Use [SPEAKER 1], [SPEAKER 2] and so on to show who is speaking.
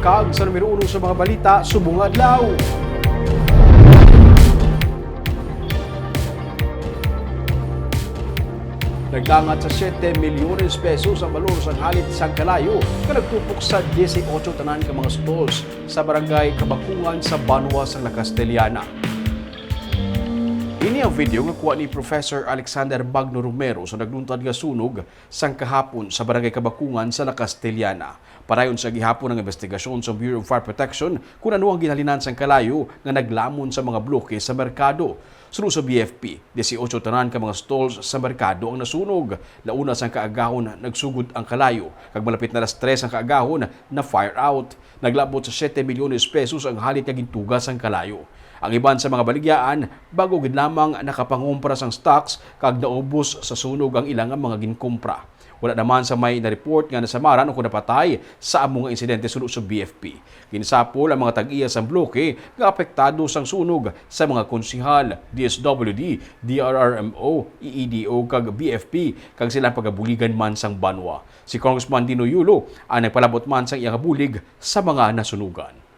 [SPEAKER 1] Kag sa numero 1 sa mga balita, subong adlaw. Nagdangat sa 7 milyones pesos ang balor sa halit sa Kalayo na nagtupok sa 18 tanan ka mga stalls sa barangay Kabakungan sa Banwa sa La Castellana. Ini ang video nga kuha ni Professor Alexander Magno Romero sa nagluntad nga sunog sang kahapon sa barangay Kabakungan sa La Castellana. Parayon sa gihapon ng investigasyon sa Bureau of Fire Protection kung ano ang ginhalinan sang Kalayo nga naglamon sa mga bloke sa merkado. Sunod sa BFP, 18 tanan ka mga stalls sa merkado ang nasunog. Launa sang kaagahon nagsugod ang Kalayo. Kag malapit na 3 ang kaagahon na fire out. Naglabot sa 7 milyones pesos ang halit nga gintugas ang Kalayo. Ang iban sa mga baligyaan, bago gid lamang nakapangumpra sang stocks kag naubos sa sunog ang ilang mga ginkumpra. Wala naman sa may na-report nga nasamaran o napatay sa among nga insidente sulod sa BFP. Ginsapol ang mga tag-iya sang bloke nga apektado sang sunog sa mga konsihal, DSWD, DRRMO, EEDO kag BFP kag silang pagabuligan man sang Banwa. Si Congressman Dino Yulo ang nagpalabot man sang iyang bulig sa mga nasunugan.